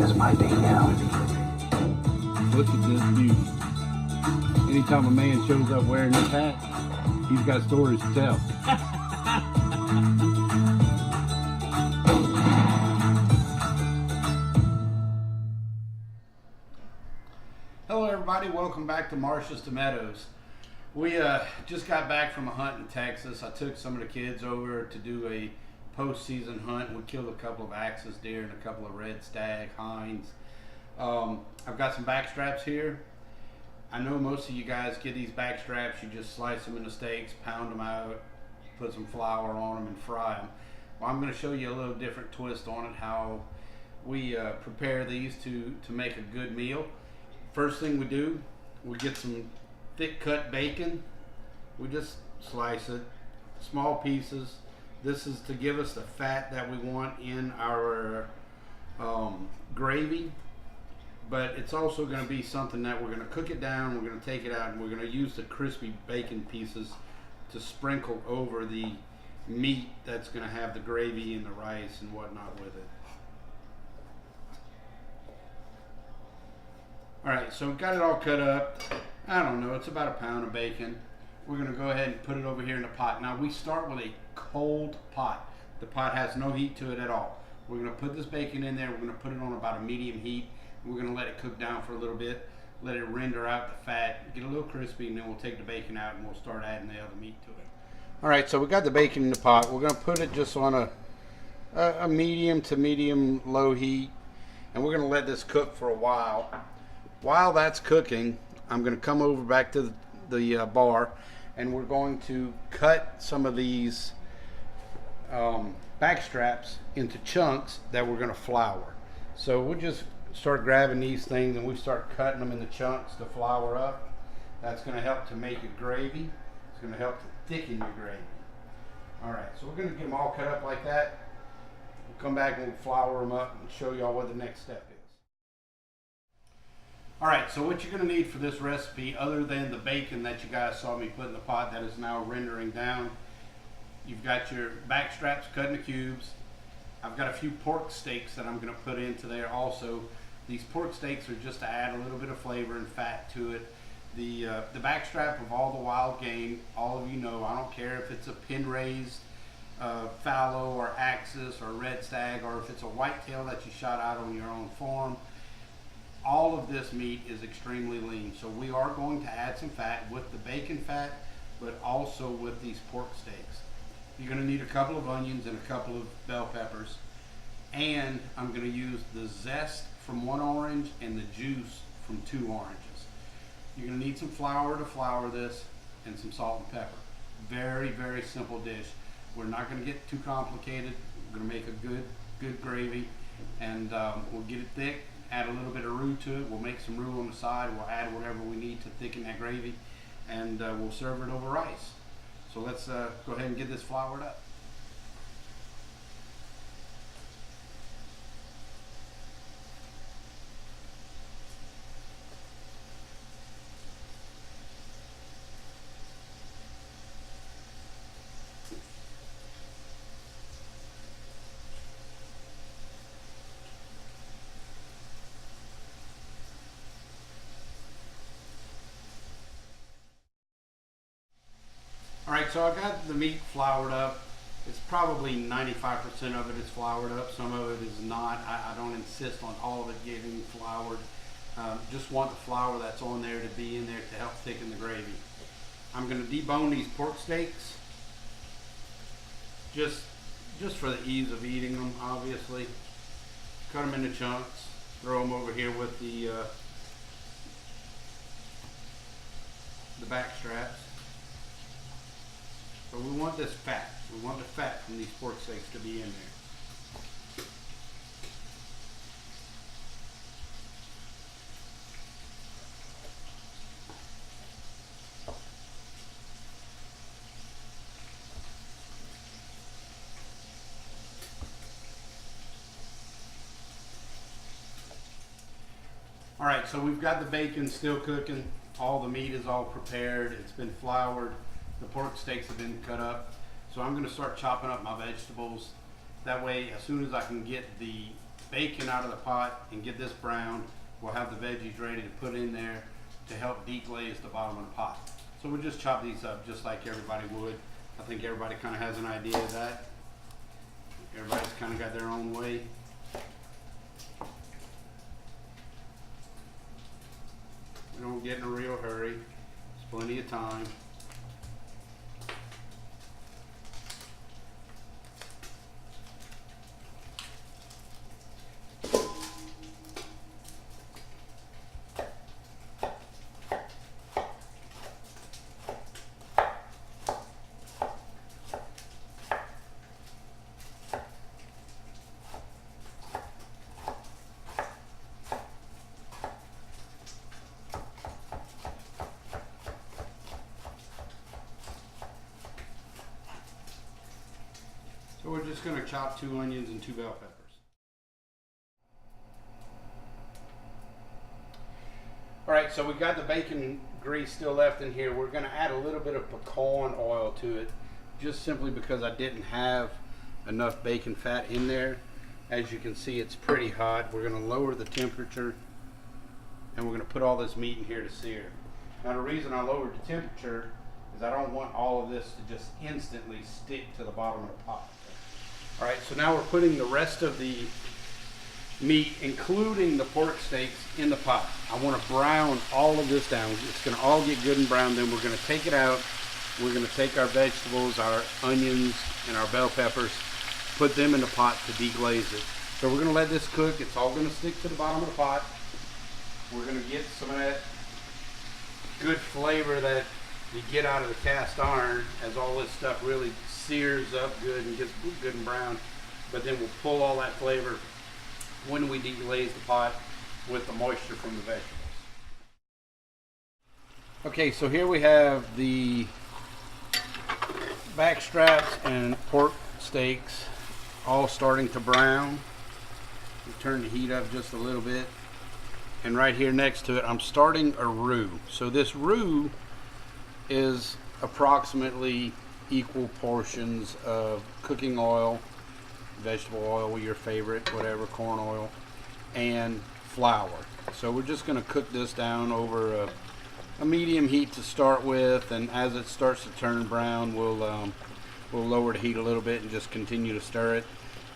This might be him. Look at this beauty. Anytime a man shows up wearing this hat, he's got stories to tell. Hello everybody, welcome back to Marshes to Meadows. We just got back from a hunt in Texas. I took some of the kids over to do a postseason hunt. We killed a couple of axis deer and a couple of red stag hinds. I've got some back straps here. I know most of you guys get these back straps, you just slice them into steaks, pound them out, put some flour on them and fry them. Well, I'm going to show you a little different twist on it, how we prepare these to make a good meal. First thing we do, we get some thick cut bacon. We just slice it, small pieces. This is to give us the fat that we want in our gravy, but it's also going to be something that we're going to cook it down, we're going to take it out, and we're going to use the crispy bacon pieces to sprinkle over the meat that's going to have the gravy and the rice and whatnot with it. Alright, so we've got it all cut up. I don't know, it's about a pound of bacon. We're going to go ahead and put it over here in the pot. Now we start with a cold pot. The pot has no heat to it at all. We're going to put this bacon in there. We're going to put it on about a medium heat. We're going to let it cook down for a little bit. Let it render out the fat, get a little crispy, and then we'll take the bacon out and we'll start adding the other meat to it. Alright, so we got the bacon in the pot. We're going to put it just on a medium to medium low heat. And we're going to let this cook for a while. While that's cooking, I'm going to come over back to the bar, and we're going to cut some of these back straps into chunks that we're going to flour. So we'll just start grabbing these things and we start cutting them into chunks to flour up. That's going to help to make your gravy. It's going to help to thicken your gravy. Alright, so we're going to get them all cut up like that. We'll come back and we'll flour them up and show y'all what the next step is. Alright, so what you're going to need for this recipe, other than the bacon that you guys saw me put in the pot that is now rendering down, you've got your back straps cut into cubes. I've got a few pork steaks that I'm going to put into there also. These pork steaks are just to add a little bit of flavor and fat to it. The back strap of all the wild game, all of you know, I don't care if it's a pin raised fallow or axis or red stag, or if it's a whitetail that you shot out on your own farm. All of this meat is extremely lean, so we are going to add some fat with the bacon fat, but also with these pork steaks. You're going to need a couple of onions and a couple of bell peppers, and I'm going to use the zest from one orange and the juice from 2 oranges. You're going to need some flour to flour this and some salt and pepper. Very, very simple dish. We're not going to get too complicated. We're going to make a good gravy, and we'll get it thick. Add a little bit of roux to it. We'll make some roux on the side. We'll add whatever we need to thicken that gravy, and we'll serve it over rice. So let's go ahead and get this floured up. Alright, so I got the meat floured up. It's probably 95% of it is floured up. Some of it is not. I don't insist on all of it getting floured. Just want the flour that's on there to be in there to help thicken the gravy. I'm going to debone these pork steaks. Just for the ease of eating them, obviously. Cut them into chunks. Throw them over here with the back straps. But we want this fat. We want the fat from these pork steaks to be in there. Alright, so we've got the bacon still cooking. All the meat is all prepared. It's been floured. The pork steaks have been cut up. So I'm going to start chopping up my vegetables. That way, as soon as I can get the bacon out of the pot and get this brown, we'll have the veggies ready to put in there to help deglaze the bottom of the pot. So we'll just chop these up just like everybody would. I think everybody kind of has an idea of that. Everybody's kind of got their own way. We don't get in a real hurry. There's plenty of time. So we're just going to chop 2 onions and 2 bell peppers. Alright, so we got the bacon grease still left in here. We're going to add a little bit of pecan oil to it, just simply because I didn't have enough bacon fat in there. As you can see, it's pretty hot. We're going to lower the temperature and we're going to put all this meat in here to sear. Now the reason I lowered the temperature is I don't want all of this to just instantly stick to the bottom of the pot. All right, so now we're putting the rest of the meat, including the pork steaks, in the pot. I want to brown all of this down. It's going to all get good and brown. Then we're going to take it out. We're going to take our vegetables, our onions, and our bell peppers, put them in the pot to deglaze it. So we're going to let this cook. It's all going to stick to the bottom of the pot. We're going to get some of that good flavor that you get out of the cast iron as all this stuff really sears up good and gets good and brown. But then we'll pull all that flavor when we deglaze the pot with the moisture from the vegetables. Okay, so here we have the back straps and pork steaks all starting to brown. We turn the heat up just a little bit. And right here next to it, I'm starting a roux. So this roux is approximately equal portions of cooking oil, vegetable oil, your favorite, whatever, corn oil, and flour. So we're just going to cook this down over a medium heat to start with, and as it starts to turn brown, we'll lower the heat a little bit and just continue to stir it.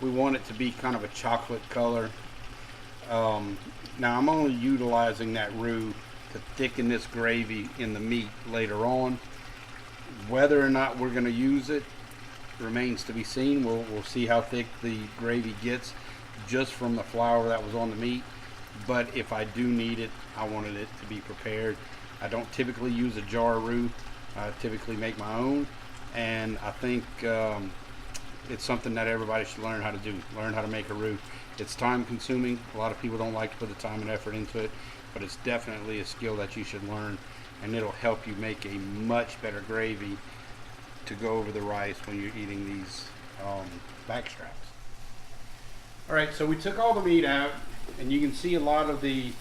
We want it to be kind of a chocolate color. Now I'm only utilizing that roux to thicken this gravy in the meat later on. Whether or not we're going to use it remains to be seen. We'll see how thick the gravy gets just from the flour that was on the meat. But if I do need it, I wanted it to be prepared. I don't typically use a jar roux. I typically make my own, and I think it's something that everybody should learn how to do. Learn how to make a roux. It's time consuming. A lot of people don't like to put the time and effort into it, but it's definitely a skill that you should learn, and it'll help you make a much better gravy to go over the rice when you're eating these back straps. All right, so we took all the meat out, and you can see a lot of the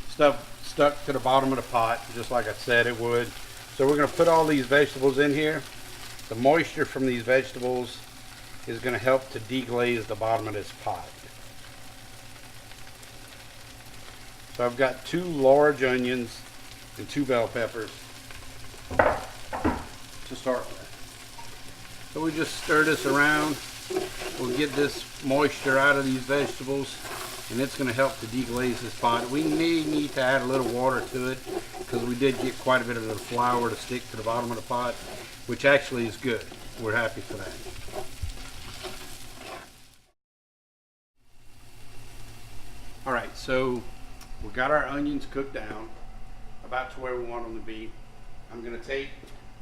stuff stuck to the bottom of the pot, just like I said it would. So we're going to put all these vegetables in here. The moisture from these vegetables is going to help to deglaze the bottom of this pot. So I've got 2 large onions and 2 bell peppers to start with. So we just stir this around. We'll get this moisture out of these vegetables, and it's going to help to deglaze this pot. We may need to add a little water to it because we did get quite a bit of the flour to stick to the bottom of the pot, which actually is good. We're happy for that. All right, so we got our onions cooked down about to where we want them to be. I'm going to take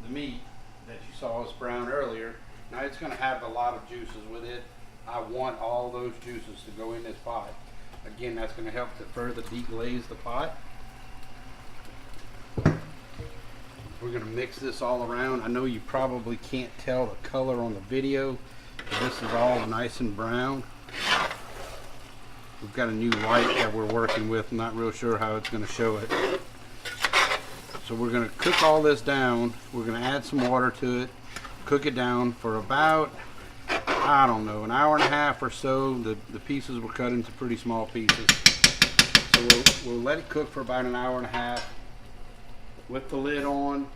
the meat that you saw us brown earlier. Now it's going to have a lot of juices with it. I want all those juices to go in this pot. Again, that's going to help to further deglaze the pot. We're going to mix this all around. I know you probably can't tell the color on the video, but this is all nice and brown. We've got a new light that we're working with. I'm not real sure how it's going to show it. So we're going to cook all this down. We're going to add some water to it, cook it down for about I don't know, an hour and a half or so. The pieces were cut into pretty small pieces. So we'll let it cook for about an hour and a half with the lid on,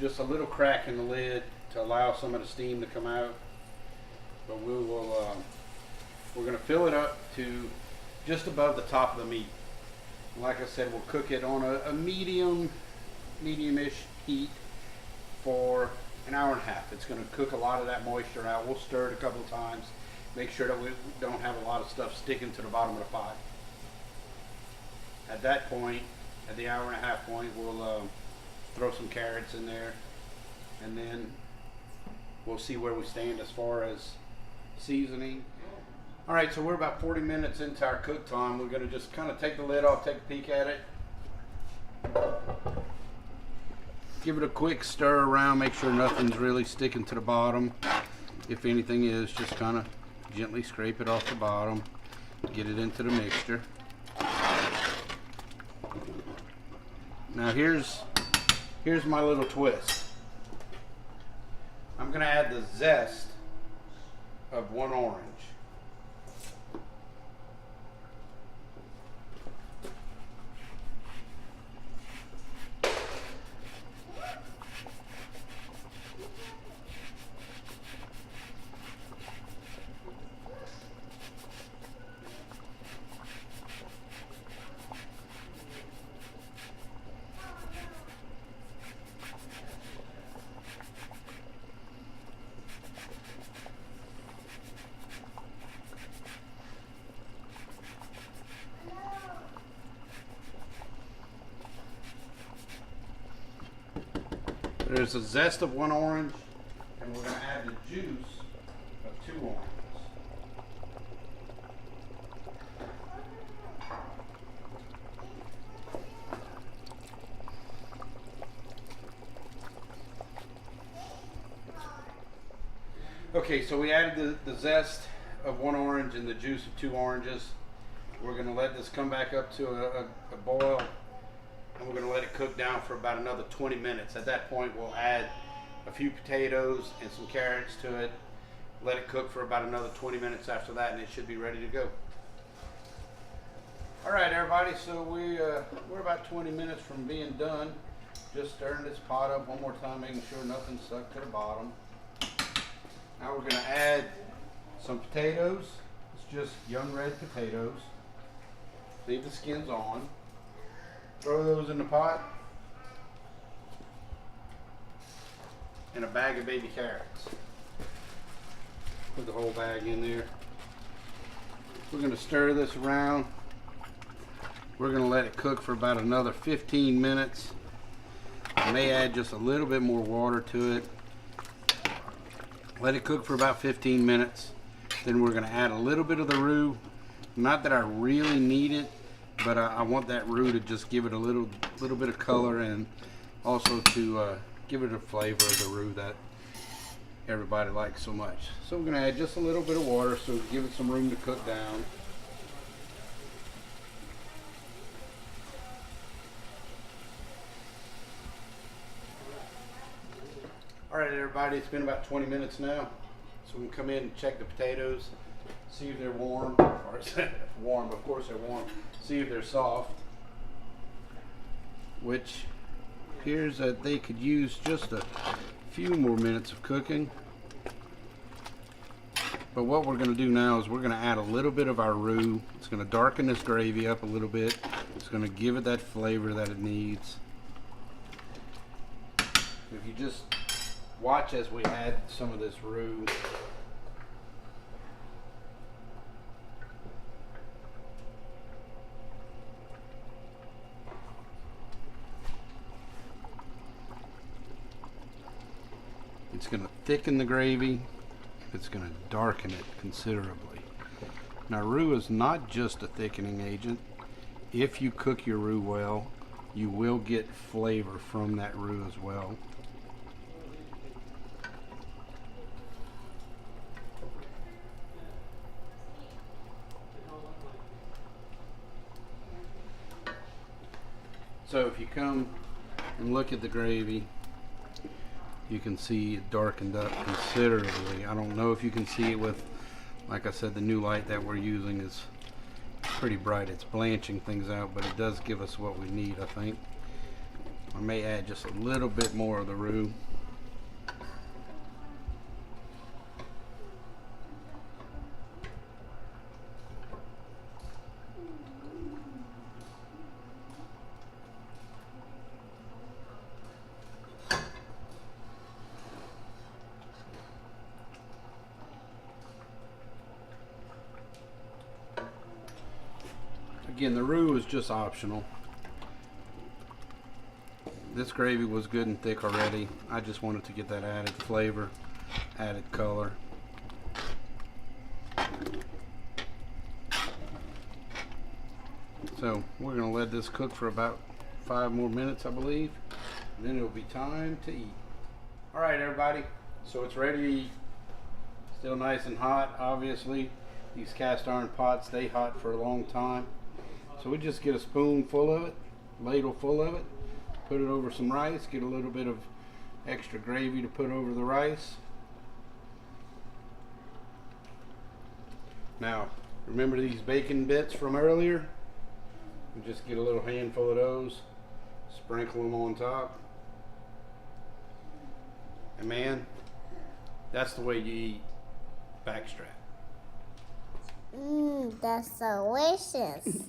just a little crack in the lid to allow some of the steam to come out. But we're going to fill it up to just above the top of the meat. Like I said, we'll cook it on a medium-ish heat for an hour and a half. It's going to cook a lot of that moisture out. We'll stir it a couple of times, make sure that we don't have a lot of stuff sticking to the bottom of the pot. At that point, at the hour and a half point, we'll throw some carrots in there, and then we'll see where we stand as far as seasoning. All right, so we're about 40 minutes into our cook time. We're going to just kind of take the lid off, take a peek at it. Give it a quick stir around, make sure nothing's really sticking to the bottom. If anything is, just kind of gently scrape it off the bottom, get it into the mixture. Now here's my little twist. I'm going to add the zest of one orange. There's a zest of one orange, and we're going to add the juice of 2 oranges. Okay, so we added the zest of 1 orange and the juice of 2 oranges. We're going to let this come back up to a boil, and we're going to let it cook down for about another 20 minutes. At that point, we'll add a few potatoes and some carrots to it. Let it cook for about another 20 minutes after that, and it should be ready to go. All right, everybody, so we're about 20 minutes from being done. Just stirring this pot up one more time, making sure nothing's stuck to the bottom. Now we're going to add some potatoes. It's just young red potatoes. Leave the skins on. Throw those in the pot. And a bag of baby carrots. Put the whole bag in there. We're going to stir this around. We're going to let it cook for about another 15 minutes. I may add just a little bit more water to it. Let it cook for about 15 minutes. Then we're going to add a little bit of the roux. Not that I really need it, but I want that roux to just give it a little bit of color, and also to give it a flavor of the roux that everybody likes so much. So we're going to add just a little bit of water so give it some room to cook down. All right, everybody, it's been about 20 minutes now. So we can come in and check the potatoes, see if they're warm, or warm, of course they're warm. See if they're soft, which appears that they could use just a few more minutes of cooking. But what we're going to do now is we're going to add a little bit of our roux. It's going to darken this gravy up a little bit. It's going to give it that flavor that it needs. If you just watch as we add some of this roux. It's going to thicken the gravy. It's going to darken it considerably. Now, roux is not just a thickening agent. If you cook your roux well, you will get flavor from that roux as well. So if you come and look at the gravy, you can see it darkened up considerably. I don't know if you can see it with Like I said, the new light that we're using is pretty bright. It's blanching things out, but it does give us what we need, I think. I may add just a little bit more of the roux. Again, the roux is just optional. This gravy was good and thick already. I just wanted to get that added flavor, added color. So we're going to let this cook for about 5 more minutes, I believe. And then it'll be time to eat. All right, everybody. So it's ready to eat. Still nice and hot, obviously. These cast iron pots stay hot for a long time. So we just get a spoonful of it, ladle full of it, put it over some rice, get a little bit of extra gravy to put over the rice. Now, remember these bacon bits from earlier? We just get a little handful of those, sprinkle them on top. And man, that's the way you eat backstrap. That's delicious.